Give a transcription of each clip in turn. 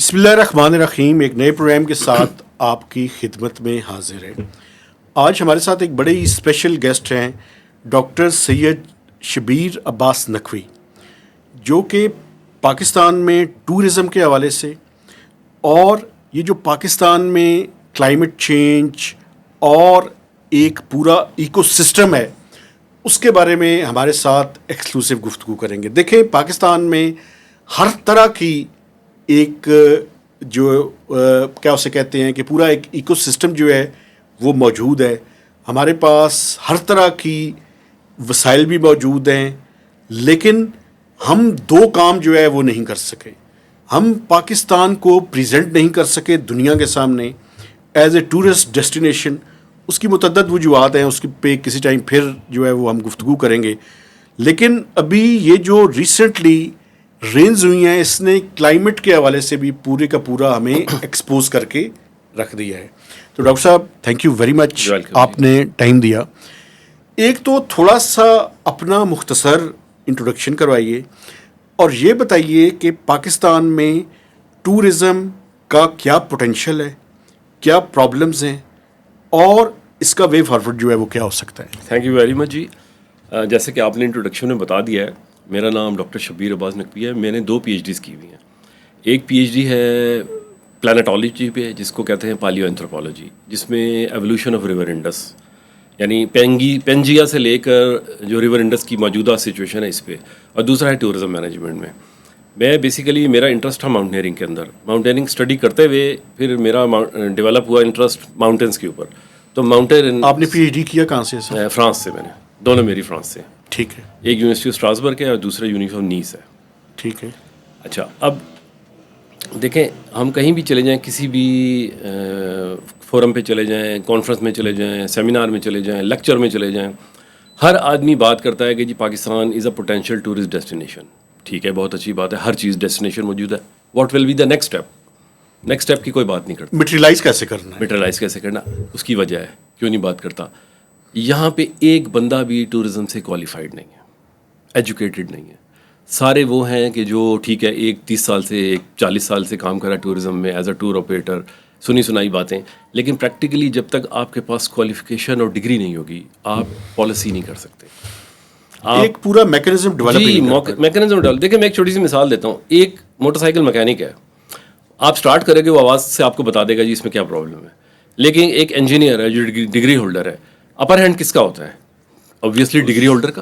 بسم اللہ الرحمن الرحیم. ایک نئے پروگرام کے ساتھ آپ کی خدمت میں حاضر ہے. آج ہمارے ساتھ ایک بڑے ہی اسپیشل گیسٹ ہیں ڈاکٹر سید شبیر عباس نقوی، جو کہ پاکستان میں ٹورزم کے حوالے سے اور یہ جو پاکستان میں کلائمیٹ چینج اور ایک پورا ایکو سسٹم ہے اس کے بارے میں ہمارے ساتھ ایکسکلوسیو گفتگو کریں گے. دیکھیں، پاکستان میں ہر طرح کی ایک جو کیا اسے کہتے ہیں کہ پورا ایک ایکو سسٹم جو ہے وہ موجود ہے. ہمارے پاس ہر طرح کی وسائل بھی موجود ہیں، لیکن ہم دو کام جو ہے وہ نہیں کر سکے. ہم پاکستان کو پریزنٹ نہیں کر سکے دنیا کے سامنے ایز اے ٹورسٹ ڈیسٹینیشن. اس کی متعدد وجوہات ہیں، اس پہ کسی ٹائم پھر جو ہے وہ ہم گفتگو کریں گے. لیکن ابھی یہ جو ریسنٹلی رینز ہوئی ہیں، اس نے کلائمیٹ کے حوالے سے بھی پورے کا پورا ہمیں ایکسپوز کر کے رکھ دیا ہے. تو ڈاکٹر صاحب، تھینک یو ویری مچ، آپ نے ٹائم دیا. ایک تو تھوڑا سا اپنا مختصر انٹروڈکشن کروائیے اور یہ بتائیے کہ پاکستان میں ٹورزم کا کیا پوٹینشیل ہے، کیا پرابلمز ہیں اور اس کا وے فارورڈ جو ہے وہ کیا ہو سکتا ہے. تھینک یو ویری مچ جی. جیسے کہ آپ نے انٹروڈکشن میں بتا دیا ہے، میرا نام ڈاکٹر شبیر عباس نقوی ہے. میں نے 2 PhDs کی ہوئی ہیں. ایک PhD ہے پلانٹالوجی پہ، جس کو کہتے ہیں پالیو اینتھروپولوجی، جس میں ایولیوشن آف ریور انڈس، یعنی پینجیا سے لے کر جو ریور انڈس کی موجودہ سچویشن ہے اس پہ. اور دوسرا ہے ٹورزم مینجمنٹ میں. میں بیسیکلی میرا انٹرسٹ تھا ماؤنٹینئرنگ کے اندر. ماؤنٹینئرنگ اسٹڈی کرتے ہوئے پھر میرا ڈیولپ ہوا انٹرسٹ ماؤنٹینس کے اوپر. تو ماؤنٹین. آپ نے PhD کیا کہاں سے؟ فرانس سے. میں نے دونوں میری فرانس سے. ٹھیک ہے. ایک یونیورسٹی آف اسٹراسبرگ ہے اور دوسرا یونیورسٹی آف نیس ہے. ٹھیک ہے. اچھا، اب دیکھیں، ہم کہیں بھی چلے جائیں، کسی بھی فورم پہ چلے جائیں، کانفرنس میں چلے جائیں، سیمینار میں چلے جائیں، لیکچر میں چلے جائیں، ہر آدمی بات کرتا ہے کہ جی پاکستان از اے پوٹینشیل ٹورسٹ ڈیسٹینیشن. ٹھیک ہے، بہت اچھی بات ہے، ہر چیز ڈیسٹینیشن موجود ہے. What will be the next step? Next step کی کوئی بات نہیں کرتا. میٹریلائز کیسے کرنا ہے؟ میٹریلائز کیسے کرنا، اس کی وجہ ہے کیوں نہیں بات کرتا. یہاں پہ ایک بندہ بھی ٹورزم سے کوالیفائڈ نہیں ہے، ایجوکیٹڈ نہیں ہے. سارے وہ ہیں کہ جو ٹھیک ہے، ایک 30 سال سے، ایک 40 سال سے کام کرا ٹورزم میں ایز اے ٹور آپریٹر، سنی سنائی باتیں، لیکن پریکٹیکلی جب تک آپ کے پاس کوالیفیکیشن اور ڈگری نہیں ہوگی آپ پالیسی نہیں کر سکتے. ایک پورا میکینزم ڈیولپ. جی، میکینزم ڈیولپ. دیکھیں، میں ایک چھوٹی سی مثال دیتا ہوں. ایک موٹر سائیکل مکینک ہے، آپ اسٹارٹ کریں گے وہ آواز سے آپ کو بتا دے گا جی اس میں کیا پرابلم ہے. لیکن ایک انجینئر ہے جو ڈگری ہولڈر ہے، اپر ہینڈ کس کا ہوتا ہے؟ اوبویسلی ڈگری ہولڈر کا.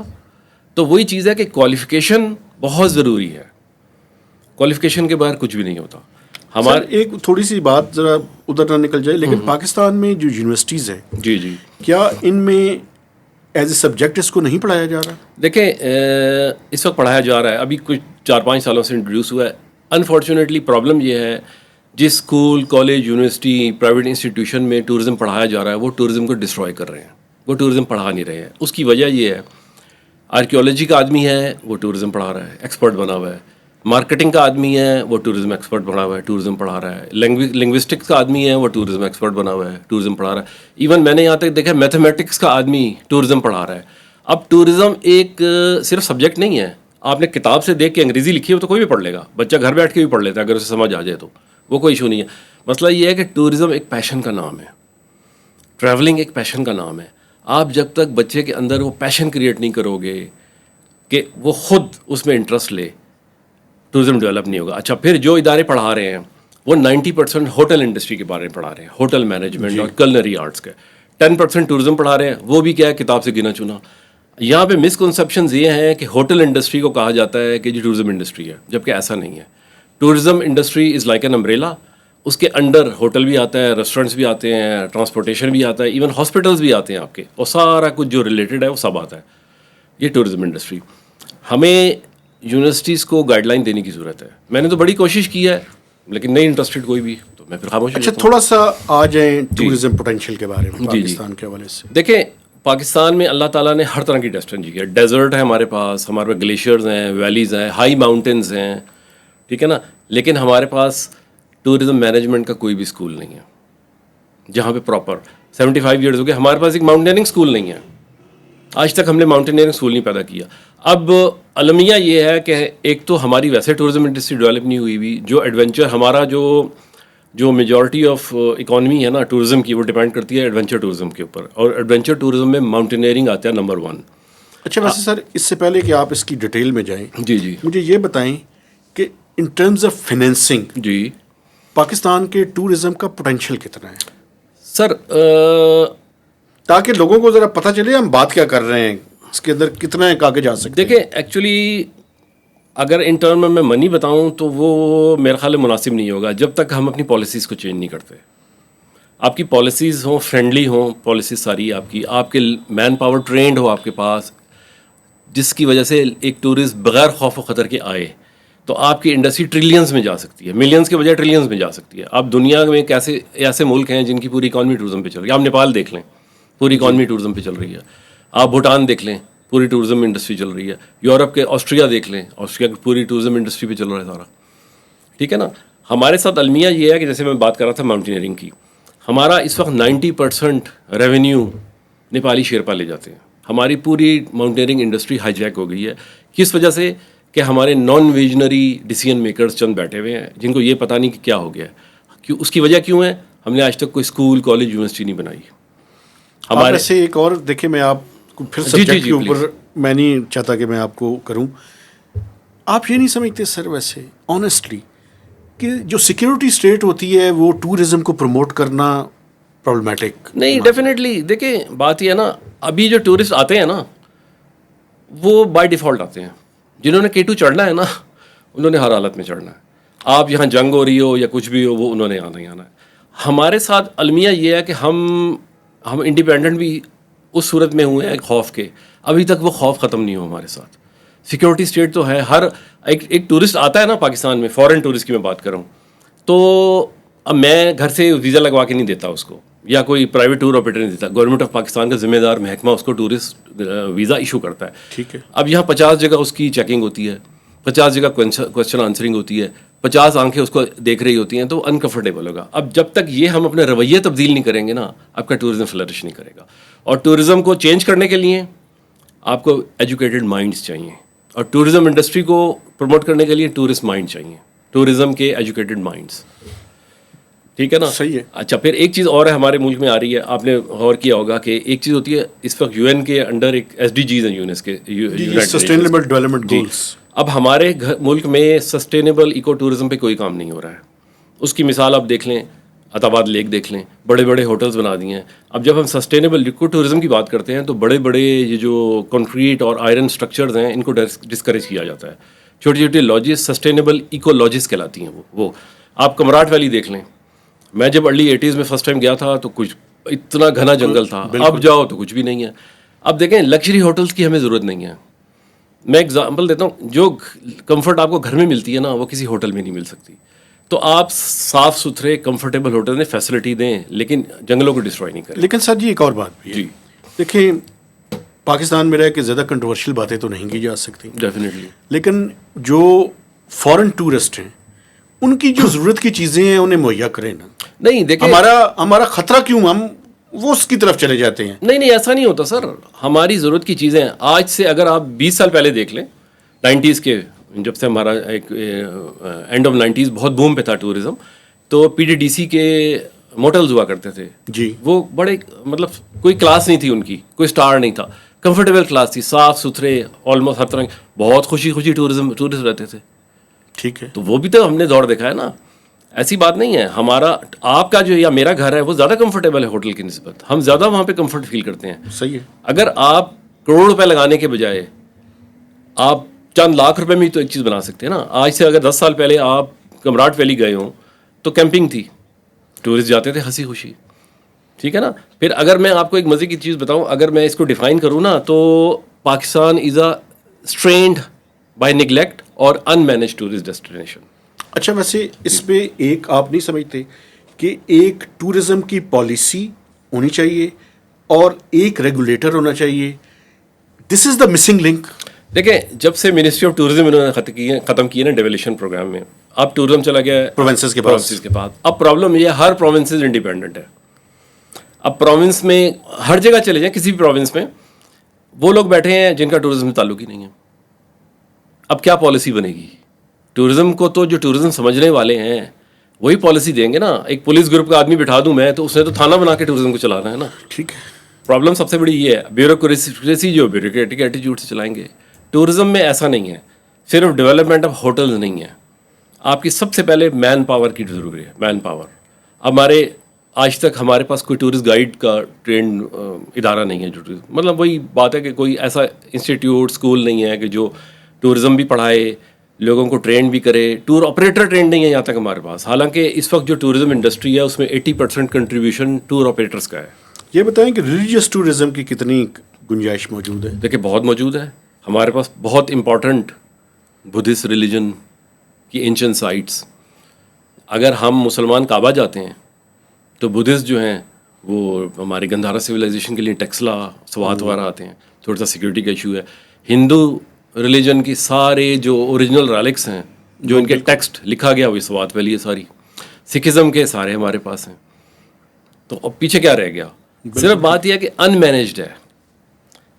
تو وہی چیز ہے کہ کوالیفیکیشن بہت ضروری ہے. کوالیفیکیشن کے بغیر کچھ بھی نہیں ہوتا. ہمارے ایک تھوڑی سی بات ذرا ادھر نہ نکل جائے، لیکن پاکستان میں جو یونیورسٹیز ہیں، جی جی، کیا ان میں ایز اے سبجیکٹ اس کو نہیں پڑھایا جا رہا؟ دیکھیں، اس وقت پڑھایا جا رہا ہے، ابھی کچھ 4-5 سالوں سے انٹروڈیوس ہوا ہے. انفارچونیٹلی پرابلم یہ ہے، جس school, college, university, private institution میں ٹورزم پڑھایا جا رہا ہے وہ ٹورزم کو ڈسٹروائے کر رہے ہیں، وہ ٹورزم پڑھا نہیں رہے ہیں. اس کی وجہ یہ ہے، آرکیولوجی کا آدمی ہے وہ ٹورزم پڑھا رہا ہے، ایکسپرٹ بنا ہوا ہے. مارکیٹنگ کا آدمی ہے وہ ٹورزم ایکسپرٹ بنا ہوا ہے، ٹورزم پڑھا رہا ہے. لنگوسٹکس کا آدمی ہے وہ ٹورزم ایکسپرٹ بنا ہوا ہے، ٹورزم پڑھا رہا ہے. ایون میں نے یہاں تک دیکھا میتھمیٹکس کا آدمی ٹورزم پڑھا رہا ہے. اب ٹورزم ایک صرف سبجیکٹ نہیں ہے. آپ نے کتاب سے دیکھ کے انگریزی لکھی ہو تو کوئی بھی پڑھ لے گا، بچہ گھر بیٹھ کے بھی پڑھ لیتا ہے اگر اسے سمجھ آ جائے تو، وہ کوئی ایشو نہیں ہے. مسئلہ یہ ہے کہ ٹورزم ایک پیشن کا نام ہے، ٹریولنگ ایک پیشن کا نام ہے. آپ جب تک بچے کے اندر وہ پیشن کریٹ نہیں کرو گے کہ وہ خود اس میں انٹرسٹ لے، ٹورزم ڈیولپ نہیں ہوگا. اچھا، پھر جو ادارے پڑھا رہے ہیں وہ 90% ہوٹل انڈسٹری کے بارے میں پڑھا رہے ہیں، ہوٹل مینجمنٹ اور کلنری آرٹس کے. 10% ٹورزم پڑھا رہے ہیں، وہ بھی کیا ہے، کتاب سے گنا چنا. یہاں پہ مسکنسیپشنز یہ ہیں کہ ہوٹل انڈسٹری کو کہا جاتا ہے کہ جی ٹورزم انڈسٹری ہے، جبکہ ایسا نہیں ہے. Tourism industry is like an umbrella. اس کے انڈر ہوٹل بھی آتا ہے، ریسٹورینٹس بھی آتے ہیں، ٹرانسپورٹیشن بھی آتا ہے، ایون ہاسپٹلس بھی آتے ہیں آپ کے، اور سارا کچھ جو ریلیٹڈ ہے وہ سب آتا ہے. یہ ٹورزم انڈسٹری. ہمیں یونیورسٹیز کو گائیڈ لائن دینے کی ضرورت ہے. میں نے تو بڑی کوشش کی ہے لیکن نہیں انٹرسٹڈ کوئی بھی، تو میں پھر خاموش. اچھا، تھوڑا سا آ جائیں ٹورزم پوٹینشیل کے بارے میں پاکستان کے حوالے سے. دیکھیں، پاکستان میں اللہ تعالیٰ نے ہر طرح کی ڈیسٹینیشن کی ہے. ڈیزرٹ ہے ہمارے پاس گلیشیئرز ہیں، ویلیز ہیں، ہائی ماؤنٹینز ہیں، ٹھیک ہے نا. لیکن ہمارے پاس ٹورزم مینجمنٹ کا کوئی بھی اسکول نہیں ہے جہاں پہ پراپر 75 ایئرز ہو گئے ہمارے پاس ایک ماؤنٹیننگ اسکول نہیں ہے. آج تک ہم نے ماؤنٹینئرنگ اسکول نہیں پیدا کیا. اب المیہ یہ ہے کہ ایک تو ہماری ویسے ٹورزم انڈسٹری ڈیولپ نہیں ہوئی ہوئی, جو ایڈونچر ہمارا جو میجورٹی آف اکانومی ہے نا ٹورزم کی, وہ ڈپینڈ کرتی ہے ایڈونچر ٹورزم کے اوپر, اور ایڈونچر ٹورزم میں ماؤنٹینئرنگ آتا ہے نمبر 1. اچھا ویسے سر اس سے پہلے کہ آپ اس کی ڈیٹیل میں جائیں, جی مجھے یہ بتائیں کہ ان ٹرمز آف فائنینسنگ جی پاکستان کے ٹورزم کا پوٹینشیل کتنا ہے سر, تاکہ لوگوں کو ذرا پتہ چلے ہم بات کیا کر رہے ہیں, اس کے اندر کتنا ایک آگے جا سکتے ہیں. دیکھیں ایکچولی اگر ان ٹرم میں منی بتاؤں تو وہ میرا خیال مناسب نہیں ہوگا جب تک ہم اپنی پالیسیز کو چینج نہیں کرتے. آپ کی پالیسیز ہوں, فرینڈلی ہوں پالیسیز ساری, آپ کے مین پاور ٹرینڈ ہو آپ کے پاس, جس کی وجہ سے ایک ٹورسٹ بغیر خوف و خطر کے آئے, تو آپ کی انڈسٹری ٹریلینز میں جا سکتی ہے, ملینز کے بجائے ٹریلینز میں جا سکتی ہے. آپ دنیا میں کیسے ایسے ملک ہیں جن کی پوری اکانومی ٹورزم پہ چل رہی ہے. آپ نیپال دیکھ لیں, پوری اکانومی ٹورزم پہ چل رہی ہے. آپ بھوٹان دیکھ لیں, پوری ٹورزم انڈسٹری چل رہی ہے. یورپ کے آسٹریا دیکھ لیں, آسٹریا کی پوری ٹورزم انڈسٹری پہ چل رہا ہے سارا. ٹھیک ہے نا. ہمارے ساتھ المیہ یہ ہے کہ جیسے میں بات کر رہا تھا ماؤنٹینئرنگ کی, ہمارا اس وقت 90% ریونیو نیپالی شیرپا لے جاتے ہیں. ہماری پوری ماؤنٹینئرنگ انڈسٹری ہائی جیک ہو گئی ہے. کس وجہ سے؟ کہ ہمارے نان ویژنری ڈیسیژن میکرز چند بیٹھے ہوئے ہیں جن کو یہ پتہ نہیں کہ کیا ہو گیا ہے. اس کی وجہ کیوں ہے؟ ہم نے آج تک کوئی اسکول, کالج, یونیورسٹی نہیں بنائی. ہمارے سے ایک اور دیکھیں, میں آپ کو پھر سبجیکٹ کے اوپر میں نہیں چاہتا کہ میں آپ کو کروں. آپ یہ نہیں سمجھتے سر ویسے آنیسٹلی کہ جو سیکیورٹی اسٹیٹ ہوتی ہے وہ ٹورزم کو پروموٹ کرنا پرابلمیٹک نہیں؟ ڈیفینیٹلی. دیکھیں بات یہ ہے نا, ابھی جو ٹورسٹ آتے ہیں نا وہ بائی ڈیفالٹ آتے ہیں. جنہوں نے K2 چڑھنا ہے نا انہوں نے ہر حالت میں چڑھنا ہے. آپ یہاں جنگ ہو رہی ہو یا کچھ بھی ہو, وہ انہوں نے آنا ہی آنا ہے. ہمارے ساتھ المیہ یہ ہے کہ ہم انڈیپینڈنٹ بھی اس صورت میں ہوئے ہیں خوف کے, ابھی تک وہ خوف ختم نہیں ہو ہمارے ساتھ. سیکیورٹی اسٹیٹ تو ہے. ہر ایک ٹورسٹ آتا ہے نا پاکستان میں, فورن ٹورسٹ کی میں بات کروں, تو اب میں گھر سے ویزا لگوا کے نہیں دیتا اس کو, یا کوئی پرائیویٹ ٹور آپریٹر نہیں دیتا. گورنمنٹ آف پاکستان کا ذمہ دار محکمہ اس کو ٹورسٹ ویزا ایشو کرتا ہے. ٹھیک ہے. اب یہاں 50 جگہ اس کی چیکنگ ہوتی ہے, 50 جگہ کوشچن آنسرنگ ہوتی ہے, 50 آنکھیں اس کو دیکھ رہی ہوتی ہیں, تو انکمفرٹیبل ہوگا. اب جب تک یہ ہم اپنے رویے تبدیل نہیں کریں گے نا, آپ کا ٹورزم فلرش نہیں کرے گا. اور ٹورزم کو چینج کرنے کے لیے آپ کو ایجوکیٹڈ مائنڈس چاہیے, اور ٹورزم انڈسٹری کو پروموٹ کرنے کے لیے ٹورسٹ مائنڈ چاہیے, ٹورزم کے ایجوکیٹڈ مائنڈس. ٹھیک ہے نا. صحیح ہے. اچھا پھر ایک چیز اور ہے ہمارے ملک میں آ رہی ہے, آپ نے غور کیا ہوگا کہ ایک چیز ہوتی ہے اس وقت UN کے انڈر ایک SDGs ہیں, یونس کے سسٹینیبل ڈیولپمنٹ گولز. اب ہمارے ملک میں سسٹینیبل ایکو ٹورزم پہ کوئی کام نہیں ہو رہا ہے. اس کی مثال آپ دیکھ لیں, عطاباد لیک دیکھ لیں, بڑے بڑے ہوٹلز بنا دیے ہیں. اب جب ہم سسٹینیبل ایکو ٹورزم کی بات کرتے ہیں تو بڑے بڑے یہ جو کنکریٹ اور آئرن اسٹرکچرز ہیں ان کو ڈسکریج کیا جاتا ہے. چھوٹی چھوٹی لاجز سسٹینیبل ایکو لاجز کہلاتی ہیں. وہ آپ کمراٹ ویلی دیکھ لیں. میں جب ارلی 80s میں فرسٹ ٹائم گیا تھا تو کچھ اتنا گھنا جنگل تھا, اب جاؤ تو کچھ بھی نہیں ہے. اب دیکھیں لگژری ہوٹلس کی ہمیں ضرورت نہیں ہے. میں ایگزامپل دیتا ہوں, جو کمفرٹ آپ کو گھر میں ملتی ہے نا وہ کسی ہوٹل میں نہیں مل سکتی. تو آپ صاف ستھرے کمفرٹیبل ہوٹل میں فیسلٹی دیں لیکن جنگلوں کو ڈسٹروائے نہیں کریں. لیکن سر جی ایک اور بات بھی ہے. جی دیکھیں پاکستان میں رہ کے زیادہ کنٹروورشل باتیں تو نہیں کی جا سکتی, ڈیفینیٹلی, لیکن جو فورن ٹورسٹ ہیں ان کی جو ضرورت کی چیزیں ہیں انہیں مہیا کریں نا. نہیں دیکھیں ہمارا خطرہ کیوں, ہم وہ اس کی طرف چلے جاتے ہیں. نہیں ایسا نہیں ہوتا سر. ہماری ضرورت کی چیزیں آج سے اگر آپ 20 سال پہلے دیکھ لیں, 90s کے جب سے ہمارا ایک اینڈ آف 90s بہت بوم پہ تھا ٹورزم, تو PTDC کے موٹلز ہوا کرتے تھے. جی وہ بڑے مطلب کوئی کلاس نہیں تھی ان کی, کوئی اسٹار نہیں تھا, کمفرٹیبل کلاس تھی, صاف ستھرے, آلموسٹ ہر طرح, بہت خوشی ٹورسٹ رہتے تھے. ٹھیک ہے. تو وہ بھی تو ہم نے دور دیکھا ہے نا. ایسی بات نہیں ہے. ہمارا آپ کا جو یا میرا گھر ہے وہ زیادہ کمفرٹیبل ہے ہوٹل کی نسبت, ہم زیادہ وہاں پہ کمفرٹ فیل کرتے ہیں. صحیح ہے. اگر آپ کروڑ روپے لگانے کے بجائے آپ چند لاکھ روپے میں تو ایک چیز بنا سکتے ہیں نا. آج سے اگر 10 سال پہلے آپ کمراٹ ویلی گئے ہوں تو کیمپنگ تھی, ٹورسٹ جاتے تھے ہنسی خوشی. ٹھیک ہے نا. پھر اگر میں آپ کو ایک مزے کی چیز بتاؤں, اگر میں اس کو ڈیفائن کروں نا, تو پاکستان از اے اسٹرینڈ بائی نیگلیکٹ اور ان مینیج ٹورسٹ ڈیسٹینیشن. اچھا ویسے اس پہ ایک آپ نہیں سمجھتے کہ ایک ٹورزم کی پالیسی ہونی چاہیے اور ایک ریگولیٹر ہونا چاہیے؟ دس از دا مسنگ لنک. دیکھیں جب سے منسٹری آف ٹورزم انہوں نے ختم کیے نا ڈیولیشن پروگرام میں, اب ٹورزم چلا گیا ہے پروونسز کے پاس. اب پرابلم یہ ہے ہر پروونسز انڈیپینڈنٹ ہے. اب پروونس میں ہر جگہ چلے جائیں, کسی بھی پروونس میں وہ لوگ بیٹھے ہیں جن کا ٹورزم سے تعلق ہی نہیں ہے. اب کیا پالیسی بنے گی؟ ٹورزم کو تو جو ٹورزم سمجھنے والے ہیں وہی پالیسی دیں گے نا. ایک پولیس گروپ کا آدمی بٹھا دوں میں تو اس نے تو تھانہ بنا کے ٹورزم کو چلانا ہے نا. ٹھیک ہے. پرابلم سب سے بڑی یہ ہے بیوروکریسی جو بیوروکریٹک ایٹیٹیوڈ سے چلائیں گے. ٹورزم میں ایسا نہیں ہے. صرف ڈیولپمنٹ آف ہوٹلز نہیں ہے. آپ کی سب سے پہلے مین پاور کی ضروری ہے. Man power. ہمارے آج تک ہمارے پاس کوئی ٹورسٹ گائیڈ کا ٹرینڈ ادارہ نہیں ہے جو مطلب وہی بات ہے کہ کوئی ایسا انسٹیٹیوٹ اسکول نہیں ہے کہ جو ٹورزم بھی پڑھائے, لوگوں کو ٹرین بھی کرے. ٹور آپریٹر ٹرینڈ نہیں ہے یہاں تک ہمارے پاس. حالانکہ اس وقت جو ٹورزم انڈسٹری ہے اس میں 80% کنٹریبیوشن ٹور آپریٹرس کا ہے. یہ بتائیں کہ ریلیجیس ٹورزم کی کتنی گنجائش موجود ہے؟ دیکھیں بہت موجود ہے. ہمارے پاس بہت امپورٹنٹ بدھسٹ ریلیجن کی اینشنٹ سائٹس. اگر ہم مسلمان کعبہ جاتے ہیں تو بدھسٹ جو ہیں وہ ہماری گندھارا سویلائزیشن کے لیے ٹیکسلا سوات وغیرہ آتے ہیں. تھوڑا سا سیکورٹی کا ایشو ہے. ہندو ریلیجن کی سارے جو اوریجنل ریلکس ہیں جو ان کے ٹیکسٹ لکھا گیا وہ سوات والی ہے ساری. سکھزم کے سارے ہمارے پاس ہیں. تو اب پیچھے کیا رہ گیا؟ صرف بات یہ ہے کہ ان مینیجڈ ہے.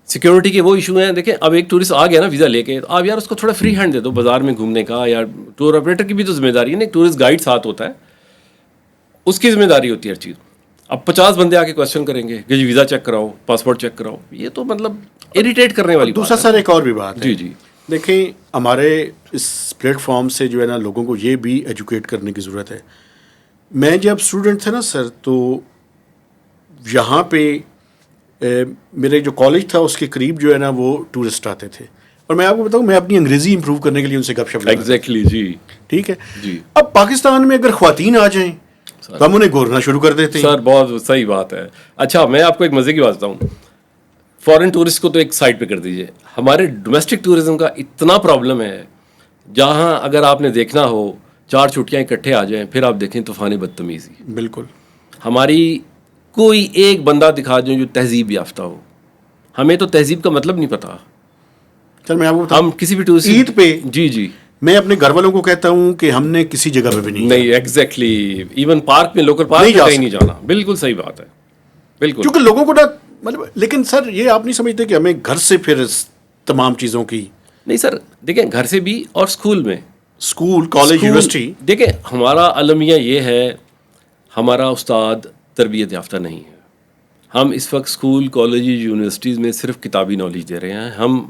سیکورٹی کے وہ ایشو ہیں. دیکھیں اب ایک ٹورسٹ آ گیا نا ویزا لے کے, تو آپ یار اس کو تھوڑا فری ہینڈ دے دو بازار میں گھومنے کا. یا ٹور آپریٹر کی بھی تو ذمہ داری ہے نا. ایک ٹورسٹ گائیڈ ساتھ ہوتا ہے, اس کی ذمہ داری ہوتی ہے ہر چیز. اب 50 بندے آ کے کوشچن کریں گے کہ جی ویزا چیک کراؤ, پاسپورٹ چیک کراؤ. یہ تو مطلب اریٹیٹ کرنے والی دوسرا سر ایک اور بھی بات ہے. جی جی دیکھیں ہمارے اس پلیٹ فارم سے جو ہے نا لوگوں کو یہ بھی ایجوکیٹ کرنے کی ضرورت ہے. میں جب اسٹوڈنٹ تھا نا سر تو یہاں پہ میرے جو کالج تھا اس کے قریب جو ہے نا وہ ٹورسٹ آتے تھے. اور میں آپ کو بتاؤں میں اپنی انگریزی امپروو کرنے کے لیے ان سے گپ شپ. ایگزیکٹلی جی ٹھیک ہے. جی اب پاکستان میں اگر خواتین آ جائیں تو ہم انہیں گورنا شروع کر دیتے ہیں. سر بہت صحیح بات ہے. اچھا میں آپ کو ایک مزے کی بات بتاؤں. فارن ٹورسٹ کو تو ایک سائڈ پہ کر دیجیے. ہمارے ڈومیسٹک ٹورزم کا اتنا پرابلم ہے جہاں اگر آپ نے دیکھنا ہو 4 چھٹیاں اکٹھے آ جائیں پھر آپ دیکھیں طوفان بدتمیزی. بالکل. ہماری کوئی ایک بندہ دکھا دیں جو تہذیب یافتہ ہو. ہمیں تو تہذیب کا مطلب نہیں پتا. چل میں آپ کو بتاؤں ہم کسی بھی ٹورسٹ عید پہ جی جی میں اپنے گھر والوں کو کہتا ہوں کہ ہم نے کسی جگہ پہ بھی نہیں ایگزیکٹلی ایون پارک میں لوکل پارک میں کہیں نہیں جانا. بالکل صحیح بات ہے. بالکل کیونکہ لوگوں کو نا مطلب. لیکن سر یہ آپ نہیں سمجھتے کہ ہمیں گھر سے پھر تمام چیزوں کی نہیں سر دیکھیں گھر سے بھی اور اسکول میں اسکول کالج یونیورسٹی. دیکھیں ہمارا المیہ یہ ہے ہمارا استاد تربیت یافتہ نہیں ہے. ہم اس وقت اسکول کالج یونیورسٹیز میں صرف کتابی نالج دے رہے ہیں. ہم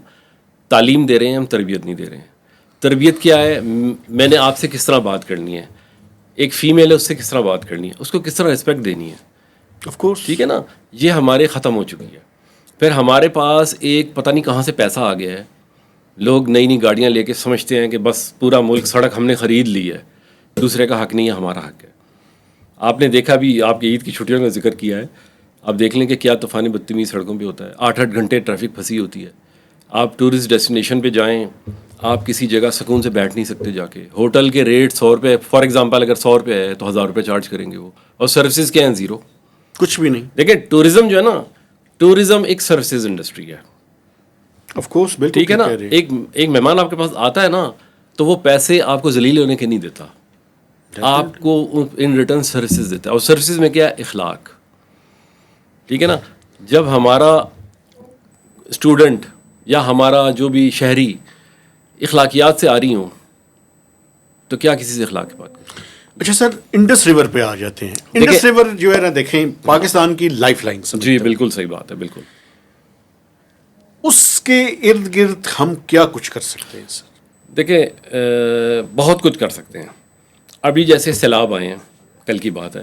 تعلیم دے رہے ہیں, ہم تربیت نہیں دے رہے ہیں. تربیت کیا ہے؟ میں نے آپ سے کس طرح بات کرنی ہے, ایک فیمیل ہے اس سے کس طرح بات کرنی ہے, اس کو کس طرح رسپیکٹ دینی ہے. آف کورس ٹھیک ہے نا. یہ ہمارے ختم ہو چکی ہے. پھر ہمارے پاس ایک پتہ نہیں کہاں سے پیسہ آ گیا ہے. لوگ نئی نئی گاڑیاں لے کے سمجھتے ہیں کہ بس پورا ملک سڑک ہم نے خرید لی ہے. دوسرے کا حق نہیں ہے, ہمارا حق ہے. آپ نے دیکھا بھی, آپ کی عید کی چھٹیوں کا ذکر کیا ہے, آپ دیکھ لیں کہ کیا طوفانی بدتمیزی سڑکوں پہ ہوتا ہے. 8-8 گھنٹے ٹریفک پھنسی ہوتی ہے. آپ ٹورسٹ ڈیسٹینیشن پہ جائیں, آپ کسی جگہ سکون سے بیٹھ نہیں سکتے. جا کے ہوٹل کے ریٹ 100 روپے فار ایگزامپل اگر 100 روپے ہے تو 1000 روپے چارج کریں گے وہ, اور سروسز کیا ہیں؟ 0. کچھ بھی نہیں. دیکھیں ٹورزم جو ہے نا, ٹورزم ایک سروسز انڈسٹری ہے. آف کورس بالکل ٹھیک ہے نا. ایک مہمان آپ کے پاس آتا ہے نا تو وہ پیسے آپ کو ذلیل ہونے کے نہیں دیتا, آپ کو ان ریٹرن سروسز دیتا ہے. اور سروسز میں کیا ہے؟ اخلاق. ٹھیک ہے نا. جب ہمارا اسٹوڈنٹ یا ہمارا جو بھی شہری اخلاقیات سے آ رہی ہوں تو کیا کسی سے اخلاق کی بات کریں. اچھا سر انڈس ریور پہ آ جاتے ہیں. انڈس ریور جو ہے نا دیکھیں پاکستان کی لائف لائن. جی بالکل صحیح بات ہے. بالکل. اس کے ارد گرد ہم کیا کچھ کر سکتے ہیں سر؟ دیکھیں بہت کچھ کر سکتے ہیں. ابھی جیسے سیلاب آئے ہیں, کل کی بات ہے,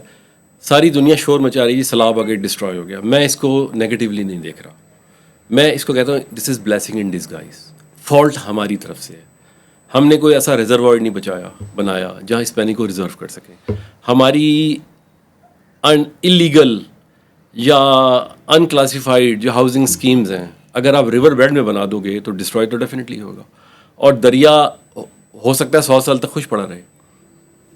ساری دنیا شور مچا رہی ہے سیلاب آ کے ڈسٹروائے ہو گیا. میں اس کو نیگیٹیولی نہیں دیکھ رہا. میں اس کو کہتا ہوں دس از بلیسنگ ان ڈسگائز. فالٹ ہماری طرف سے ہے. ہم نے کوئی ایسا ریزروائر نہیں بنایا جہاں اس پانی کو ریزرو کر سکیں. ہماری انلیگل یا ان کلاسیفائڈ جو ہاؤسنگ اسکیمز ہیں اگر آپ ریور بیڈ میں بنا دو گے تو ڈسٹروائے تو ڈیفینیٹلی ہوگا. اور دریا ہو سکتا ہے 100 سال تک خوش پڑا رہے.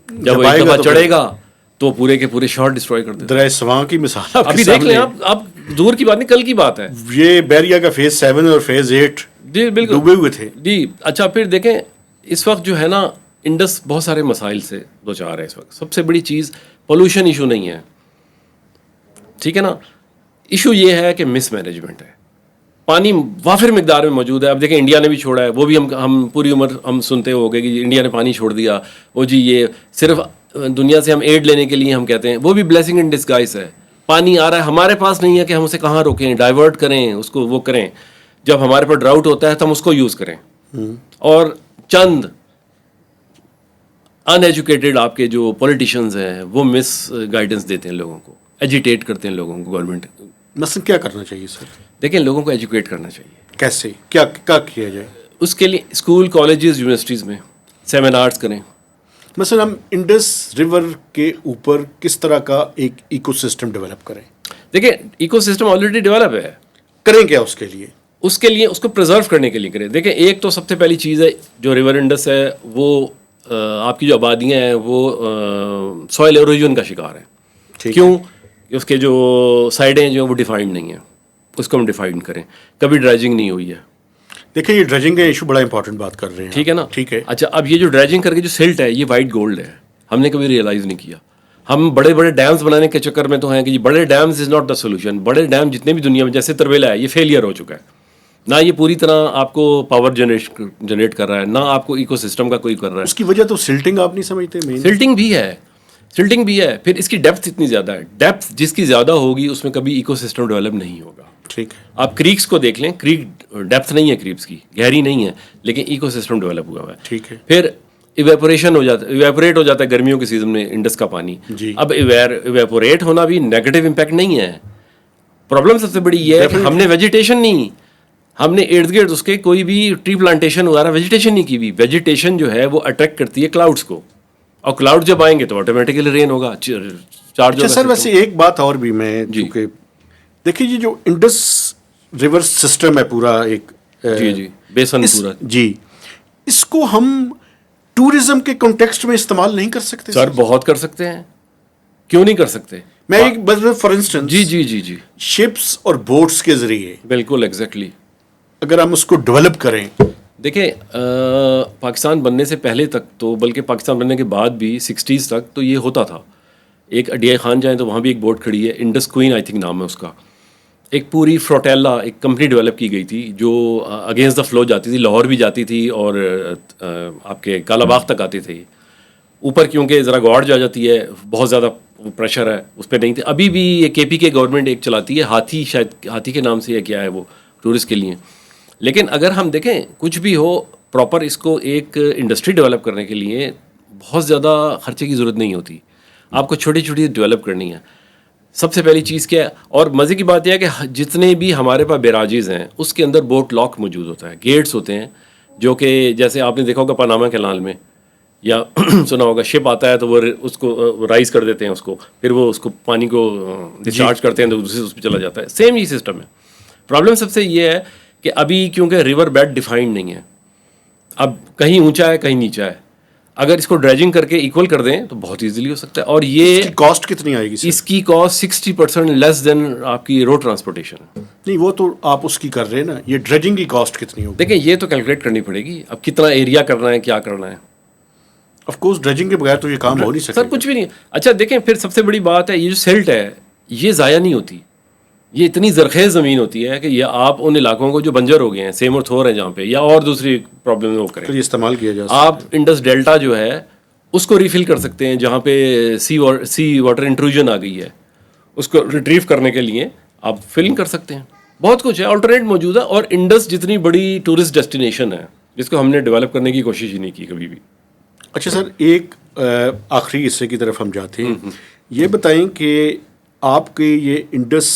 جب ایک دفعہ چڑھے گا تو پورے کے پورے شہر ڈسٹروائے کر دے. دریا سواں کی مثال ابھی دیکھ لیں آپ دور کی بات نہیں, کل کی بات ہے. یہ بیریا کا فیز 7 اور فیز 8 جی بالکل ڈوبے ہوئے تھے. جی اچھا پھر دیکھیں اس وقت جو ہے نا انڈس بہت سارے مسائل سے دو چار ہے اس وقت. سب سے بڑی چیز پولوشن ایشو نہیں ہے. ٹھیک ہے نا. ایشو یہ ہے کہ مس مینجمنٹ ہے. پانی وافر مقدار میں موجود ہے. اب دیکھیں انڈیا نے بھی چھوڑا ہے, وہ بھی ہم پوری عمر ہم سنتے ہو گئے کہ انڈیا نے پانی چھوڑ دیا, وہ جی یہ صرف دنیا سے ہم ایڈ لینے کے لیے ہم کہتے ہیں, وہ بھی بلیسنگ ان ڈسگائز ہے. پانی آ رہا ہے, ہمارے پاس نہیں ہے کہ ہم اسے کہاں روکیں, ڈائیورٹ کریں اس کو, وہ کریں. جب ہمارے پاس ڈراؤٹ ہوتا ہے تو ہم اس کو یوز کریں. اور چند ان ایجوکیٹڈ آپ کے جو پولیٹیشینز ہیں وہ مس گائیڈنس دیتے ہیں لوگوں کو, ایجیٹیٹ کرتے ہیں لوگوں کو. گورنمنٹ مثلا کیا کرنا چاہیے سر؟ دیکھیں لوگوں کو ایجوکیٹ کرنا چاہیے. کیسے, کیا کیا جائے اس کے لیے اسکول, کالجز, یونیورسٹیز میں سیمینارز کریں. مثلا ہم انڈس ریور کے اوپر کس طرح کا ایک ایکو سسٹم ڈیولپ کریں؟ دیکھیں ایکو سسٹم آلریڈی ڈیولپ ہے, کریں کیا اس کے لیے؟ اس کو پرزرو کرنے کے لیے کریں. دیکھیں ایک تو سب سے پہلی چیز ہے, جو ریور انڈس ہے وہ آپ کی جو آبادیاں ہیں وہ سوائل ایروژن کا شکار ہیں. کیوں؟ اس کے جو سائڈیں جو ہیں وہ ڈیفائنڈ نہیں ہیں, اس کو ہم ڈیفائنڈ کریں. کبھی ڈریجنگ نہیں ہوئی ہے. دیکھیں یہ ڈریجنگ کا ایشو بڑا امپورٹنٹ بات کر رہے ہیں, ٹھیک ہے نا. ٹھیک ہے. اچھا اب یہ جو ڈریجنگ کر کے جو سلٹ ہے یہ وائٹ گولڈ ہے, ہم نے کبھی ریئلائز نہیں کیا. ہم بڑے بڑے ڈیمز بنانے کے چکر میں تو ہیں کہ یہ بڑے dams is not the solution. بڑے ڈیم جتنے بھی دنیا میں, جیسے ترویلا ہے, یہ فیلئر ہو چکا ہے. نہ یہ پوری طرح آپ کو پاور جنریٹ کر رہا ہے, نہ آپ کو ایکو سسٹم کا کوئی کر رہا ہے. اس کی وجہ تو سلٹنگ آپ نہیں سمجھتے؟ سلٹنگ بھی ہے, سلٹنگ بھی ہے. پھر اس کی ڈیپتھ اتنی زیادہ ہے, ڈیپتھ جس کی زیادہ ہوگی اس میں کبھی ایکو سسٹم ڈیولپ نہیں ہوگا. ٹھیک ہے. آپ کریکس کو دیکھ لیں, کریک ڈیپتھ نہیں ہے, کریکس کی گہری نہیں ہے, لیکن ایکو سسٹم ڈیولپ ہوا ہے. ٹھیک ہے. پھر ایویپوریشن ہو جاتا ہے, ایویپوریٹ ہو جاتا ہے گرمیوں کے سیزن میں انڈس کا پانی. جی. اب ایویپوریٹ ہونا بھی نیگیٹو امپیکٹ نہیں ہے. پرابلم سب سے بڑی یہ ہے کہ ہم نے ویجیٹیشن نہیں, ہم نے ارد گرد اس کے کوئی بھی ٹری پلانٹیشن وغیرہ ویجیٹیشن نہیں کی ہوئی. ویجیٹیشن جو ہے وہ اٹریکٹ کرتی ہے کلاؤڈس کو, اور کلاؤڈ جب آئیں گے تو آٹومیٹیکلی رین ہوگا. اچھا سر, ویسے ایک بات اور بھی میں چونکہ دیکھیے یہ جو انڈس ریور سسٹم ہے پورا ایک, جی بیسن پورا, جی اس کو ہم ٹورزم کے کانٹیکسٹ میں استعمال نہیں کر سکتے؟ سر بہت کر سکتے ہیں, کیوں نہیں کر سکتے. میں ایک بس فار انسٹنس جی شپس اور بوٹس کے ذریعے, بالکل ایگزیکٹلی, اگر ہم اس کو ڈیولپ کریں. دیکھیں پاکستان بننے سے پہلے تک تو, بلکہ پاکستان بننے کے بعد بھی 60s تک تو یہ ہوتا تھا. ایک اڈیائی خان جائیں تو وہاں بھی ایک بوٹ کھڑی ہے, انڈس کوئین آئی تھنک نام ہے اس کا. ایک پوری فروٹیلا ایک کمپنی ڈیولپ کی گئی تھی جو اگینسٹ دا فلو جاتی تھی, لاہور بھی جاتی تھی اور آپ کے کالا باغ تک آتی تھی. اوپر کیونکہ ذرا گواڑ جا جاتی ہے, بہت زیادہ پریشر ہے, اس پہ نہیں تھے. ابھی بھی یہ کے پی کے گورنمنٹ ایک چلاتی ہے, ہاتھی, شاید ہاتھی کے نام سے یہ کیا ہے وہ, ٹورسٹ کے لیے. لیکن اگر ہم دیکھیں کچھ بھی ہو پراپر, اس کو ایک انڈسٹری ڈیولپ کرنے کے لیے بہت زیادہ خرچے کی ضرورت نہیں ہوتی. آپ کو چھوٹی چھوٹی ڈیولپ کرنی ہے. سب سے پہلی چیز کیا ہے, اور مزے کی بات یہ ہے کہ جتنے بھی ہمارے پاس بیراجز ہیں اس کے اندر بوٹ لاک موجود ہوتا ہے, گیٹس ہوتے ہیں, جو کہ جیسے آپ نے دیکھا ہوگا پاناما کینال میں, یا سنا ہوگا شپ آتا ہے تو وہ اس کو رائز کر دیتے ہیں اس کو, پھر وہ اس کو پانی کو ڈسچارج کرتے ہیں تو دوسرے اس پہ چلا جاتا ہے. سیم ہی سسٹم ہے. پرابلم سب سے یہ ہے کہ ابھی کیونکہ ریور بیڈ ڈیفائنڈ نہیں ہے, اب کہیں اونچا ہے کہیں نیچا ہے. اگر اس کو ڈریجنگ کر کے ایکول کر دیں تو بہت ایزیلی ہو سکتا ہے. اور یہ کاسٹ کتنی آئے گی سر؟ اس کی کاسٹ 60% لیس دین آپ کی روڈ ٹرانسپورٹیشن. نہیں وہ تو آپ اس کی کر رہے ہیں نا, یہ ڈریجنگ کی کاسٹ کتنی ہوگی؟ دیکھیں یہ تو کیلکولیٹ کرنی پڑے گی, اب کتنا ایریا کرنا ہے, کیا کرنا ہے. آف کورس ڈریجنگ کے بغیر تو یہ کام ہو نہیں سکتا سر, کچھ بھی نہیں. اچھا دیکھیں پھر سب سے بڑی بات ہے, یہ جو سیلٹ ہے یہ ضائع نہیں ہوتی. یہ اتنی زرخیز زمین ہوتی ہے کہ یہ آپ ان علاقوں کو جو بنجر ہو گئے ہیں, سیم اور تھور ہیں جہاں پہ, یا اور دوسری پرابلم وہ کریں, یہ استعمال کیا جا سکتا. آپ انڈس ڈیلٹا جو ہے اس کو ریفل کر سکتے ہیں, جہاں پہ سی واٹر انٹروژن آ گئی ہے, اس کو ریٹریو کرنے کے لیے آپ فلنگ کر سکتے ہیں. بہت کچھ ہے, آلٹرنیٹ موجود ہے. اور انڈس جتنی بڑی ٹورسٹ ڈیسٹینیشن ہے جس کو ہم نے ڈیولپ کرنے کی کوشش ہی نہیں کی کبھی بھی. اچھا سر, ایک آخری حصے کی طرف ہم جاتے ہیں. یہ بتائیں کہ آپ کے یہ انڈس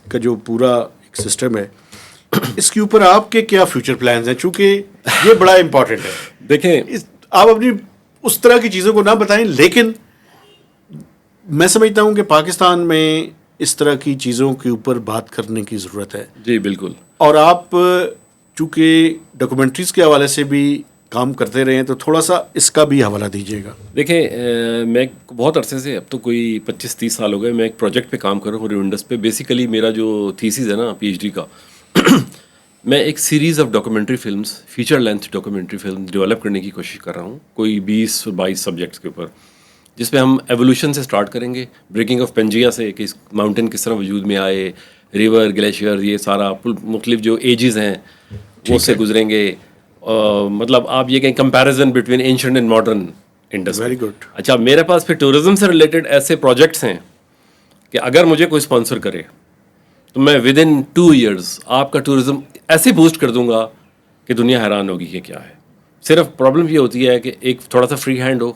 کا جو پورا ایک سسٹم ہے, اس کے اوپر آپ کے کیا فیوچر پلانز ہیں, چونکہ یہ بڑا امپورٹنٹ ہے. دیکھیں آپ اپنی اس طرح کی چیزوں کو نہ بتائیں, لیکن میں سمجھتا ہوں کہ پاکستان میں اس طرح کی چیزوں کے اوپر بات کرنے کی ضرورت ہے. جی بالکل. اور آپ چونکہ ڈاکومنٹریز کے حوالے سے بھی کام کرتے رہے ہیں تو تھوڑا سا اس کا بھی حوالہ دیجیے گا. دیکھیں میں بہت عرصے سے, اب تو کوئی 25-30 سال ہو گئے, میں ایک پروجیکٹ پہ کام کر رہا ہوں ریونڈس پہ. بیسیکلی میرا جو تھیسس ہے نا پی ایچ ڈی کا, میں ایک series of documentary films, feature length documentary film develop کرنے کی کوشش کر رہا ہوں, کوئی 20-22 سبجیکٹس کے اوپر, جس پہ ہم ایوولوشن سے سٹارٹ کریں گے, بریکنگ آف پنجیا سے کہ اس ماؤنٹین کس طرح وجود میں آئے, ریور گلیشیئر یہ سارا مختلف جو ایجز ہیں وہ اس سے گزریں گے. مطلب آپ یہ کہیں comparison between ancient and modern Indus. Very good. اچھا میرے پاس پھر ٹورزم سے ریلیٹڈ ایسے پروجیکٹس ہیں کہ اگر مجھے کوئی اسپانسر کرے تو میں ود ان 2 years آپ کا ٹورزم ایسے بوسٹ کر دوں گا کہ دنیا حیران ہوگی کہ کیا ہے. صرف پرابلم یہ ہوتی ہے کہ ایک تھوڑا سا فری ہینڈ ہو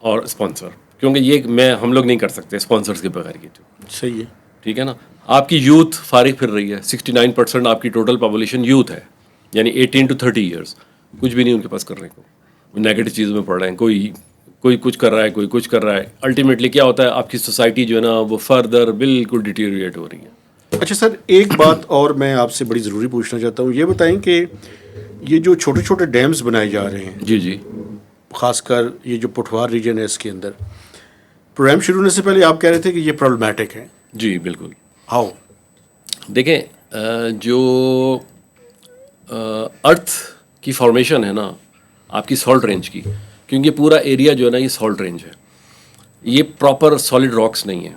اور اسپانسر, کیونکہ یہ ہم لوگ نہیں کر سکتے اسپانسرس کے بغیر. یہ صحیح ہے. ٹھیک ہے نا. آپ کی یوتھ فارغ پھر رہی ہے, 69% آپ کی ٹوٹل پاپولیشن یوتھ ہے, یعنی 18 to 30 years. کچھ بھی نہیں ان کے پاس کرنے کو, وہ نیگیٹو چیزوں میں پڑ رہے ہیں. کوئی کچھ کر رہا ہے, کوئی کچھ کر رہا ہے. الٹیمیٹلی کیا ہوتا ہے, آپ کی سوسائٹی جو ہے نا وہ فردر بالکل ڈیٹیریٹ ہو رہی ہے. اچھا سر, ایک بات اور میں آپ سے بڑی ضروری پوچھنا چاہتا ہوں. یہ بتائیں کہ یہ جو چھوٹے چھوٹے ڈیمز بنائے جا رہے ہیں, جی خاص کر یہ جو پٹھوار ریجن ہے اس کے اندر, پروگرام شروع ہونے سے پہلے آپ کہہ رہے تھے کہ یہ پرابلمٹک ہے. جی بالکل. ہاؤ؟ دیکھیں جو ارتھ کی فارمیشن ہے نا آپ کی سالٹ رینج کی, کیونکہ پورا ایریا جو ہے نا یہ سالٹ رینج ہے, یہ پراپر سالڈ راکس نہیں ہے,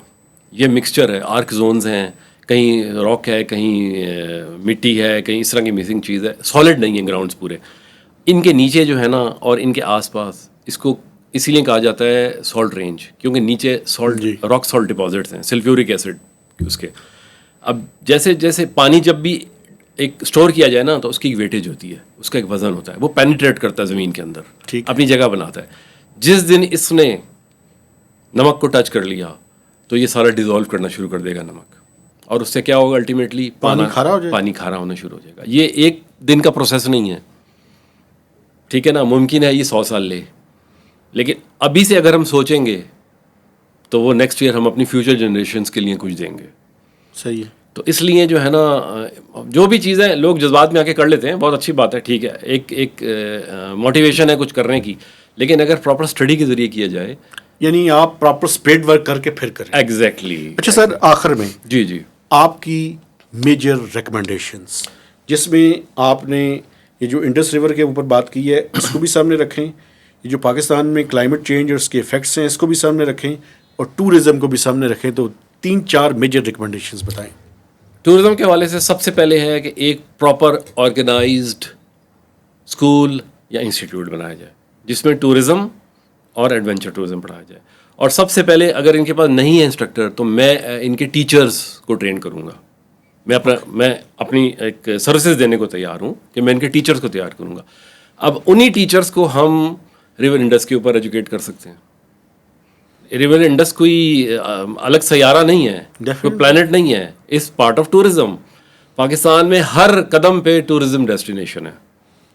یہ مکسچر ہے. آرک زونز ہیں, کہیں راک ہے, کہیں مٹی ہے, کہیں اس طرح کی مسنگ چیز ہے. سالڈ نہیں ہے گراؤنڈس پورے. ان کے نیچے جو ہے نا اور ان کے آس پاس اس کو اسی لیے کہا جاتا ہے سالٹ رینج, کیونکہ نیچے سالٹ راک سالٹ ڈپازٹس ہیں, سلفیورک ایسڈ اس کے. اب جیسے جیسے پانی جب بھی ایک اسٹور کیا جائے نا تو اس کی ایک ویٹیج ہوتی ہے, اس کا ایک وزن ہوتا ہے, وہ پینیٹریٹ کرتا ہے زمین کے اندر, اپنی جگہ بناتا ہے. جس دن اس نے نمک کو ٹچ کر لیا تو یہ سارا ڈیزالو کرنا شروع کر دے گا نمک, اور اس سے کیا ہوگا الٹیمیٹلی پانی کھارا ہونا شروع ہو جائے گا. یہ ایک دن کا پروسیس نہیں ہے, ٹھیک ہے نا. ممکن ہے یہ 100 سال لے, لیکن ابھی سے اگر ہم سوچیں گے تو وہ نیکسٹ ایئر ہم اپنی فیوچر جنریشنس کے لیے کچھ دیں گے. صحیح ہے. تو اس لیے جو ہے نا جو بھی چیزیں لوگ جذبات میں آ کے کر لیتے ہیں, بہت اچھی بات ہے, ٹھیک ہے, ایک موٹیویشن ہے کچھ کرنے کی, لیکن اگر پراپر اسٹڈی کے ذریعے کیا جائے, یعنی آپ پراپر اسپیڈ ورک کر کے پھر کریں. ایگزیکٹلی. اچھا سر, آخر میں جی آپ کی میجر ریکمنڈیشنس, جس میں آپ نے یہ جو انڈس ریور کے اوپر بات کی ہے اس کو بھی سامنے رکھیں, یہ جو پاکستان میں کلائمیٹ چینج اور اس کے افیکٹس ہیں اس کو بھی سامنے رکھیں, اور ٹورزم کو بھی سامنے رکھیں, تو 3-4 میجر ریکمنڈیشنس بتائیں. ٹورزم کے حوالے سے سب سے پہلے ہے کہ ایک پراپر آرگنائزڈ اسکول یا انسٹیٹیوٹ بنایا جائے جس میں ٹورزم اور ایڈونچر ٹورزم پڑھایا جائے. اور سب سے پہلے اگر ان کے پاس نہیں ہے انسٹرکٹر تو میں ان کے ٹیچرز کو ٹرین کروں گا. میں اپنی ایک سروسز دینے کو تیار ہوں کہ میں ان کے ٹیچرز کو تیار کروں گا. اب انہی ٹیچرز کو ہم ریور انڈس کے اوپر ایجوکیٹ کر سکتے ہیں. ریور انڈس کوئی الگ سیارہ نہیں ہے, کوئی پلانٹ نہیں ہے, اس پارٹ آف ٹورزم. پاکستان میں ہر قدم پہ ٹورزم ڈیسٹینیشن ہے,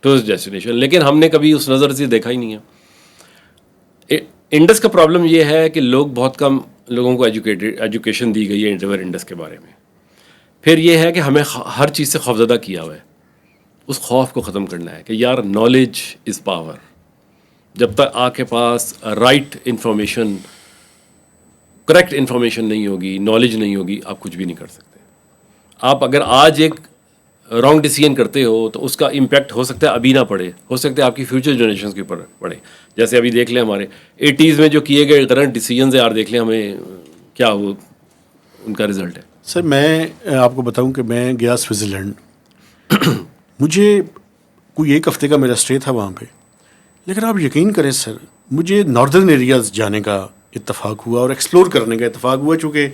ٹورسٹ ڈیسٹینیشن, لیکن ہم نے کبھی اس نظر سے دیکھا ہی نہیں ہے. انڈس کا پرابلم یہ ہے کہ لوگ بہت کم لوگوں کو ایجوکیشن دی گئی ہے ریور انڈس کے بارے میں. پھر یہ ہے کہ ہمیں ہر چیز سے خوفزدہ کیا ہوا ہے. اس خوف کو ختم کرنا ہے کہ یار نالج از پاور. جب تک آپ کے پاس رائٹ انفارمیشن, کریکٹ انفارمیشن نہیں ہوگی, نالج نہیں ہوگی, آپ کچھ بھی نہیں کر سکتے. آپ اگر آج ایک رانگ ڈیسیژن کرتے ہو تو اس کا امپیکٹ ہو سکتا ہے ابھی نہ پڑے, ہو سکتا ہے آپ کی فیوچر جنریشنز کے اوپر پڑے. جیسے ابھی دیکھ لیں ہمارے 80s میں جو کیے گئے کرنٹ ڈیسیژنز ہیں, یار دیکھ لیں ہمیں کیا وہ ان کا رزلٹ ہے. سر میں آپ کو بتاؤں کہ میں گیا سوئٹزرلینڈ, مجھے کوئی 1 ہفتے کا میرا اسٹے تھا وہاں پہ, لیکن آپ یقین کریں سر مجھے ناردرن ایریاز جانے کا اتفاق ہوا اور ایکسپلور کرنے کا اتفاق ہوا, چونکہ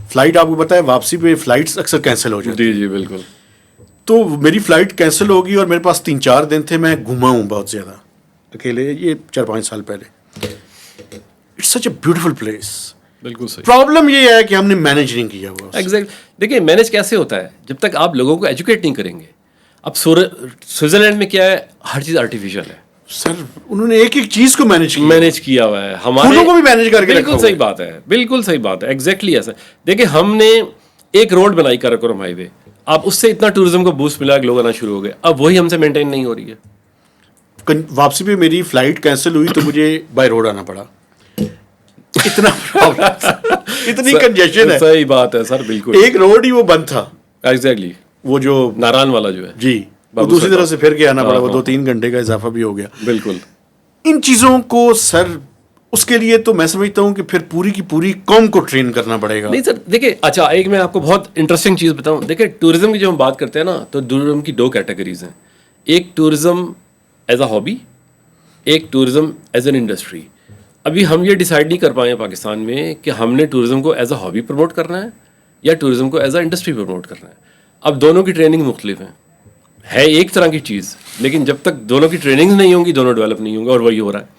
فلائٹ آپ کو پتہ ہے واپسی پہ فلائٹس اکثر کینسل ہو جاتی. جی بالکل. تو میری فلائٹ کینسل ہوگی اور میرے پاس 3-4 دن تھے. میں گھوما ہوں بہت زیادہ اکیلے, یہ 4-5 سال پہلے. It's such a beautiful place. بالکل صحیح. پرابلم یہ ہے کہ ہم نے مینیج نہیں کیا ہوا. ایگزیکٹ. دیکھیے مینیج کیسے ہوتا ہے جب تک آپ لوگوں کو ایجوکیٹ نہیں کریں گے. اب سوئٹزرلینڈ میں کیا ہے, ہر چیز آرٹیفیشیل ہے. سر انہوں نے ایک چیز کو مینیج کیا ہوا ہے, ہمارے کو بھی مینیج کر کے رکھا. بالکل صحیح بات ہے, بالکل صحیح بات ہے, ایگزیکٹلی ایسا. دیکھیں ہم نے ایک روڈ بنائی کراکورم ہائی وے, اب اس سے اتنا ٹورزم کو بوسٹ ملا کہ لوگ آنا شروع ہو گئے. اب وہی ہم سے مینٹین نہیں ہو رہی ہے. واپسی پہ میری فلائٹ کینسل ہوئی تو مجھے بائی روڈ آنا پڑا. اتنا اتنی کنجیشن ہے. صحیح بات ہے سر, بالکل. ایک روڈ ہی وہ بند تھا. ایگزیکٹلی. وہ جو ناران والا جو ہے, جی, دوسری طرف سے پھر کے آنا پڑا. وہ 2-3 گھنٹے کا اضافہ بھی ہو گیا. بالکل. ان چیزوں کو سر اس کے لیے تو میں سمجھتا ہوں کہ پھر پوری کی پوری قوم کو ٹرین کرنا پڑے گا. نہیں سر دیکھیں, اچھا ایک میں آپ کو بہت انٹرسٹنگ چیز بتاؤں. دیکھیں ٹورزم کی جو ہم بات کرتے ہیں نا, تو ٹورزم کی 2 کیٹیگریز ہیں. ایک ٹورزم ایز اے ہابی, ایک ٹورزم ایز این انڈسٹری. ابھی ہم یہ ڈیسائیڈ نہیں کر پائے ہیں پاکستان میں کہ ہم نے ٹورزم کو ایز اے ہابی پروموٹ کرنا ہے یا ٹورزم کو ایز اے انڈسٹری پروموٹ کرنا ہے. اب دونوں کی ٹریننگ مختلف ہیں, ہے ایک طرح کی چیز, لیکن جب تک دونوں کی ٹریننگ نہیں ہوں گی دونوں ڈیولپ نہیں ہوں گے, اور وہی ہو رہا ہے.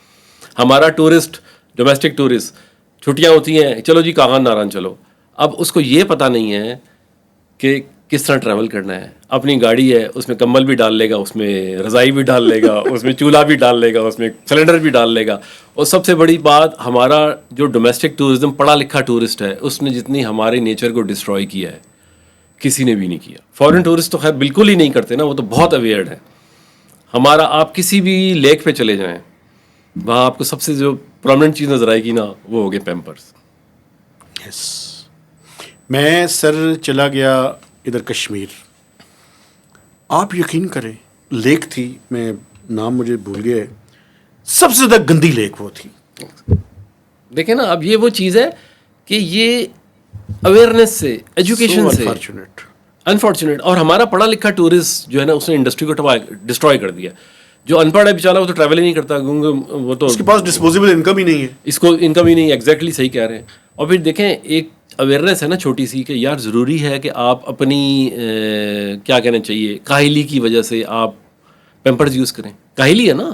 ہمارا ٹورسٹ, ڈومیسٹک ٹورسٹ, چھٹیاں ہوتی ہیں, چلو جی کاغان ناران چلو. اب اس کو یہ پتہ نہیں ہے کہ کس طرح ٹریول کرنا ہے. اپنی گاڑی ہے, اس میں کمبل بھی ڈال لے گا, اس میں رضائی بھی ڈال لے گا, اس میں چولہا بھی ڈال لے گا, اس میں سلنڈر بھی ڈال لے گا. اور سب سے بڑی بات, ہمارا جو ڈومیسٹک ٹورزم پڑھا لکھا ٹورسٹ ہے, اس نے جتنی ہمارے نیچر کو ڈسٹروائے کیا ہے کسی نے بھی نہیں کیا. فورن ٹورسٹ تو خیر بالکل ہی نہیں کرتے نا, وہ تو بہت اویئرڈ ہے. ہمارا آپ کسی بھی لیک پہ چلے جائیں, وہاں آپ کو سب سے جو پرومننٹ چیز نظر آئے گی نا, وہ ہو گئے پیمپرس. یس. میں سر چلا گیا ادھر کشمیر. آپ یقین کریں, لیک تھی, میں نام مجھے بھول گیا ہے, سب سے زیادہ گندی لیک وہ تھی. دیکھیں نا, اب یہ وہ چیز ہے کہ یہ اویئرنیس سے, ایجوکیشن سے, انفارچونیٹ. اور ہمارا پڑھا لکھا ٹورسٹ جو ہے نا, اس نے انڈسٹری کو ڈسٹروائے کر دیا. جو ان پڑھ ہے بیچارہ, وہ تو ٹریول ہی نہیں کرتا, کیونکہ وہ تو اس کے پاس ڈسپوزیبل انکم ہی نہیں ہے, اس کو انکم ہی نہیں. ایگزیکٹلی صحیح کہہ رہے ہیں. اور پھر دیکھیں ایک اویئرنیس ہے نا چھوٹی سی, کہ یار ضروری ہے کہ آپ اپنی کیا کہنا چاہیے, کاہلی کی وجہ سے آپ پیمپرز یوز کریں. کاہلی ہے نا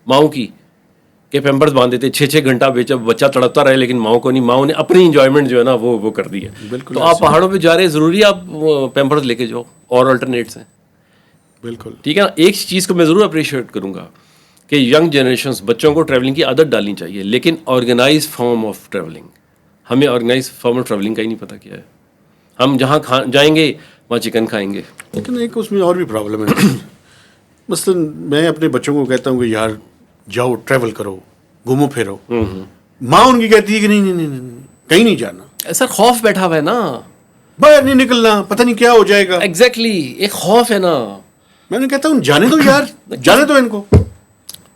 ماؤں کی, کہ پیمپرز باندھ دیتے 6 گھنٹہ, بچہ تڑپتا رہے, لیکن ماؤں کو نہیں. ماؤں نے اپنی انجوائمنٹ جو ہے نا وہ کر دی ہے. بالکل. تو آپ پہاڑوں پہ جا رہے ہیں, ضروری ہے آپ پیمپرز لے کے جاؤ, اور آلٹرنیٹس ہیں. بالکل ٹھیک ہے نا. ایک چیز کو میں ضرور اپریشیٹ کروں گا کہ ینگ جنریشنس, بچوں کو ٹریولنگ کی عادت ڈالنی چاہیے, لیکن آرگنائز فارم آف ٹریولنگ. ہمیں آرگنائز فارم آف ٹریولنگ کا ہی نہیں پتہ کیا ہے. ہم جہاں جائیں گے وہاں چکن کھائیں گے. لیکن ایک اس میں اور بھی پرابلم ہے. مثلاً میں اپنے بچوں کو کہتا ہوں کہ یار جاؤ ٹریول کرو, گھومو پھرو. ماں ان کی کہتی ہے کہ نہیں کہیں نہیں جانا. سر خوف بیٹھا ہوا ہے نا, باہر نہیں نکلنا, پتہ نہیں کیا ہو جائے گا. ایگزیکٹلی ایک خوف ہے نا. میں نے کہتا ہوں جانے دو یار, جانے دو ان کو.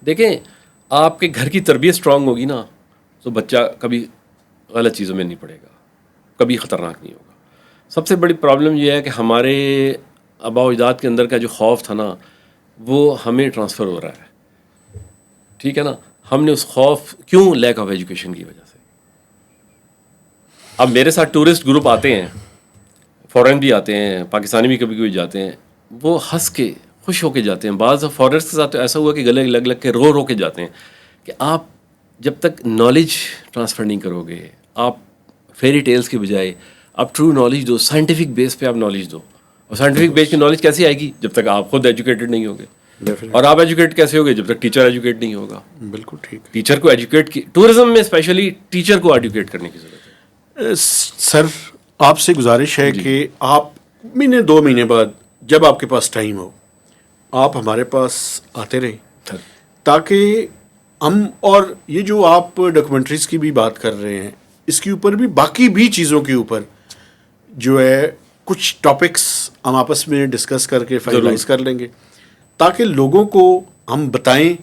دیکھیں آپ کے گھر کی تربیت اسٹرانگ ہوگی نا, تو بچہ کبھی غلط چیزوں میں نہیں پڑے گا, کبھی خطرناک نہیں ہوگا. سب سے بڑی پرابلم یہ ہے کہ ہمارے آباء و اجداد کے اندر کا جو خوف تھا نا, وہ ہمیں ٹرانسفر ہو رہا ہے. ٹھیک ہے نا. ہم نے اس خوف, کیوں, لیک آف ایجوکیشن کی وجہ سے. اب میرے ساتھ ٹورسٹ گروپ آتے ہیں, فورن بھی آتے ہیں, پاکستانی بھی کبھی کبھی جاتے ہیں, وہ ہنس کے خوش ہو کے جاتے ہیں. بعض فورنرس کے ساتھ تو ایسا ہوا کہ گلے لگ لگ کے رو کے جاتے ہیں کہ آپ جب تک نالج ٹرانسفر نہیں کرو گے, آپ فیری ٹیلز کے بجائے آپ ٹرو نالج دو, سائنٹیفک بیس پہ آپ نالج دو. اور سائنٹیفک بیس کی نالج کیسے آئے گی, جب تک آپ خود ایجوکیٹڈ نہیں ہوگے. اور آپ ایجوکیٹ کیسے ہوگے, جب تک ٹیچر ایجوکیٹ نہیں ہوگا. بالکل ٹھیک. ٹیچر کو ایجوکیٹ کی, ٹورزم میں اسپیشلی ٹیچر کو ایجوکیٹ کرنے کی ضرورت ہے. سر آپ سے گزارش ہے کہ آپ مہینے 2 مہینے بعد جب آپ کے پاس ٹائم ہو, آپ ہمارے پاس آتے رہیں, تاکہ ہم, اور یہ جو آپ ڈاکومنٹریز کی بھی بات کر رہے ہیں, اس کے اوپر بھی, باقی بھی چیزوں کے اوپر جو ہے کچھ ٹاپکس ہم آپس میں ڈسکس کر کے فائنلائز کر لیں گے, تاکہ لوگوں کو ہم بتائیں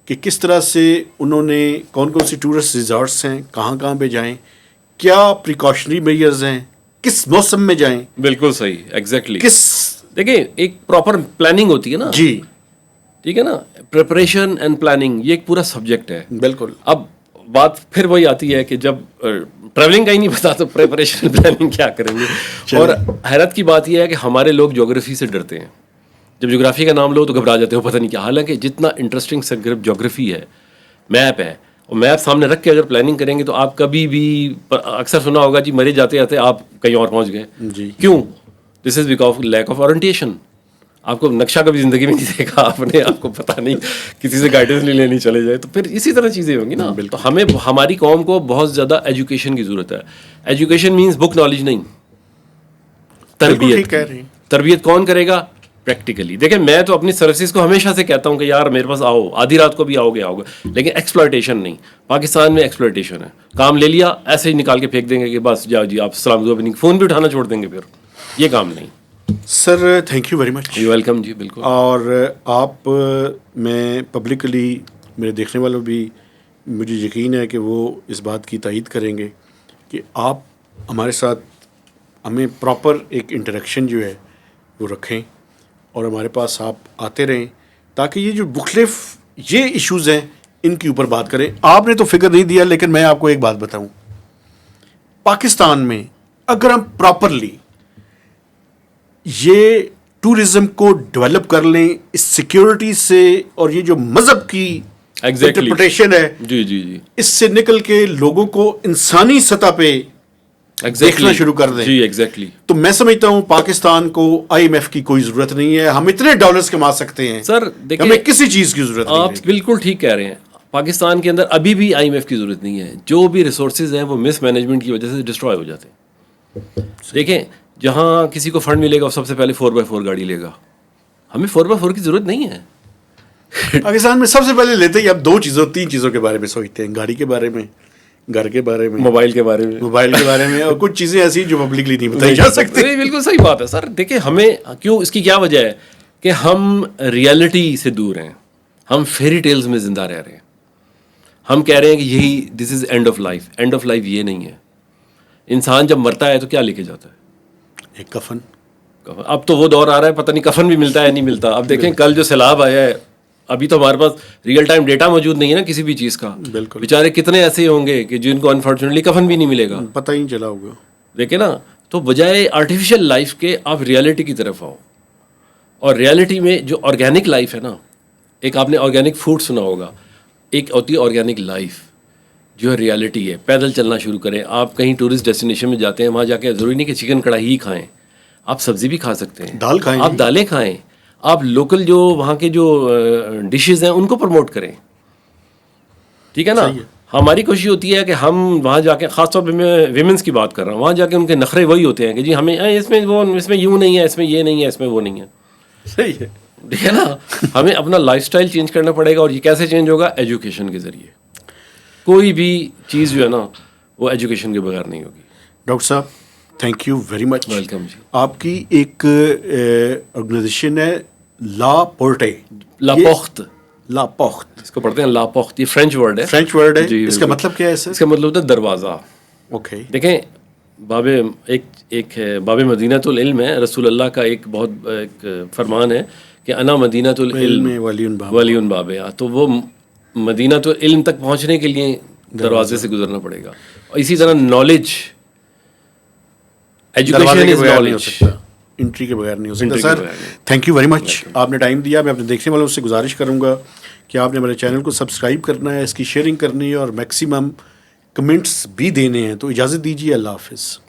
کہ کس طرح سے انہوں نے, کون کون سی ٹورسٹ ریزارٹس ہیں, کہاں پہ جائیں, کیا پریکاشنری میئرز ہیں, کس موسم میں جائیں. بالکل صحیح, ایگزیکٹلی. کس, دیکھیں ایک پراپر پلاننگ ہوتی ہے نا. جی ٹھیک ہے نا. پریپریشن اینڈ پلاننگ یہ ایک پورا سبجیکٹ ہے. بالکل. اب بات پھر وہی آتی ہے کہ جب ٹریولنگ کا ہی نہیں پتا تو پریپریشن پلاننگ کیا کریں گے. اور حیرت کی بات یہ ہے کہ ہمارے لوگ جغرافی سے ڈرتے ہیں. جب جغرافی کا نام لو تو گھبرا جاتے ہو, پتہ نہیں کیا. حالانکہ جتنا انٹرسٹنگ سبجیکٹ جغرافی ہے, میپ ہے, اور میپ سامنے رکھ کے اگر پلاننگ کریں گے تو آپ کبھی بھی, اکثر سنا ہوگا جی مرے جاتے جاتے آپ کہیں اور پہنچ گئے. جی. کیوں؟ This is because lack of orientation. آپ کو نقشہ کبھی زندگی میں نہیں دیکھا آپ نے, آپ کو پتہ نہیں, کسی سے گائیڈنس نہیں لینی, چلے جائے. تو پھر اسی طرح چیزیں ہوں گی نا. تو ہمیں, ہماری قوم کو بہت زیادہ ایجوکیشن کی ضرورت ہے. ایجوکیشن مینس بک نالج نہیں, تربیت. تربیت کون کرے گا؟ پریکٹیکلی. دیکھیں میں تو اپنی سروسز کو ہمیشہ سے کہتا ہوں کہ یار میرے پاس آؤ, آدھی رات کو بھی آؤ گے, لیکن ایکسپلائٹیشن نہیں. پاکستان میں ایکسپلائٹیشن ہے. کام لے لیا, ایسے ہی نکال کے پھینک دیں گے کہ بس جاؤ جی آپ السلام علیکم, فون بھی اٹھانا چھوڑ دیں گے. پھر یہ کام نہیں. Sir thank you very much. You welcome جی. بالکل. اور آپ, میں پبلکلی, میرے دیکھنے والوں بھی مجھے یقین ہے کہ وہ اس بات کی تائید کریں گے کہ آپ ہمارے ساتھ ہمیں پراپر ایک انٹریکشن جو ہے وہ رکھیں اور ہمارے پاس آپ آتے رہیں تاکہ یہ جو مختلف یہ ایشوز ہیں ان کے اوپر بات کریں. آپ نے تو فگر نہیں دیا لیکن میں آپ کو ایک بات بتاؤں. پاکستان میں اگر ہم پراپرلی یہ ٹورزم کو ڈیولپ کر لیں اس سیکیورٹی سے اور یہ جو مذہب کی انٹرپریٹیشن ہے جی جی جی اس سے نکل کے لوگوں کو انسانی سطح پہ دیکھنا شروع کر دیں. جی ایگزیکٹلی. تو میں سمجھتا ہوں پاکستان کو IMF کی کوئی ضرورت نہیں ہے. ہم اتنے ڈالرز کما سکتے ہیں سر دیکھیں ہمیں کسی چیز کی ضرورت نہیں آپ ہے. بالکل ٹھیک کہہ رہے ہیں. پاکستان کے اندر ابھی بھی IMF کی ضرورت نہیں ہے. جو بھی ریسورسز ہیں وہ مس مینجمنٹ کی وجہ سے ڈسٹروائے ہو جاتے ہیں. دیکھیں جہاں کسی کو فنڈ ملے گا وہ سب سے پہلے 4x4 گاڑی لے گا. ہمیں 4x4 کی ضرورت نہیں ہے. پاکستان میں سب سے پہلے لیتے ہی اب 3 چیزوں کے بارے میں سوچتے ہیں. گاڑی کے بارے میں, گھر کے بارے میں, موبائل کے بارے میں اور کچھ چیزیں ایسی جو پبلکلی نہیں بتائی جا سکتی. بالکل صحیح بات ہے سر. دیکھیں ہمیں کیوں, اس کی کیا وجہ ہے کہ ہم ریئلٹی سے دور ہیں. ہم فیری ٹیلز میں زندہ رہ رہے ہیں. ہم کہہ رہے ہیں کہ یہی this is end of life. End of life یہ نہیں ہے. انسان جب مرتا ہے تو کیا لے کے جاتا ہے؟ ایک کفن. اب تو وہ دور آ رہا ہے پتہ نہیں کفن بھی ملتا ہے نہیں ملتا. اب دیکھیں کل جو سیلاب آیا ہے, ابھی تو ہمارے پاس ریئل ٹائم ڈیٹا موجود نہیں ہے نا کسی بھی چیز کا. بالکل. بیچارے کتنے ایسے ہوں گے کہ جن کو انفارچونیٹلی کفن بھی نہیں ملے گا. پتہ ہی نہیں چلا ہوگا. دیکھیں نا, تو بجائے آرٹیفیشیل لائف کے آپ ریئلٹی کی طرف آؤ. اور ریئلٹی میں جو آرگینک لائف ہے نا, ایک آپ نے آرگینک فوڈ سنا ہوگا, ایک ہوتی ہے آرگینک لائف جو ہے ریئلٹی ہے. پیدل چلنا شروع کریں. آپ کہیں ٹورسٹ ڈیسٹینیشن میں جاتے ہیں, وہاں جا کے ضروری نہیں کہ چکن کڑھائی ہی کھائیں, آپ سبزی بھی کھا سکتے ہیں, دال کھائیں, آپ دالیں کھائیں, آپ لوکل جو وہاں کے جو ڈشز ہیں ان کو پروموٹ کریں. ٹھیک ہے نا. ہماری کوشش ہوتی ہے کہ ہم وہاں جا کے, خاص طور پہ میں ویمنس کی بات کر رہا ہوں, وہاں جا کے ان کے نخرے وہی ہوتے ہیں کہ جی ہمیں اس میں یوں نہیں ہے, اس میں یہ نہیں ہے, اس میں وہ نہیں ہے. صحیح ہے. ٹھیک ہے نا. ہمیں اپنا لائف سٹائل چینج کرنا پڑے گا. اور یہ کیسے چینج ہوگا؟ ایجوکیشن کے ذریعے. کوئی بھی چیز جو ہے نا وہ ایجوکیشن کے بغیر نہیں ہوگی. ڈاکٹر صاحب thank you very much. Welcome جی. آپ کی ایک آرگنائزیشن ہے لاپوخت. لاپوخت اس کو پڑھتے ہیں لاپوخت. یہ فرینچ ورڈ ہے. فرینچ ورڈ ہے. اس کا مطلب کیا ہے سر؟ اس کا مطلب ہوتا ہے دروازہ. اوکے. دیکھیں ایک باب مدینۃ العلم ہے. رسول اللہ کا ایک بہت ایک فرمان ہے کہ انا مدینۃ العلم ولی باب. تو وہ مدینۃ العلم تک پہنچنے کے لیے دروازے سے گزرنا پڑے گا. اور اسی طرح knowledge, education is knowledge, entry کے بغیر نہیں ہو سکتا. سر تھینک یو ویری مچ. آپ نے ٹائم دیا. میں اپنے دیکھنے والوں سے گزارش کروں گا کہ آپ نے ہمارے چینل کو سبسکرائب کرنا ہے, اس کی شیئرنگ کرنی ہے اور میکسیمم کمنٹس بھی دینے ہیں. تو اجازت دیجیے. اللہ حافظ.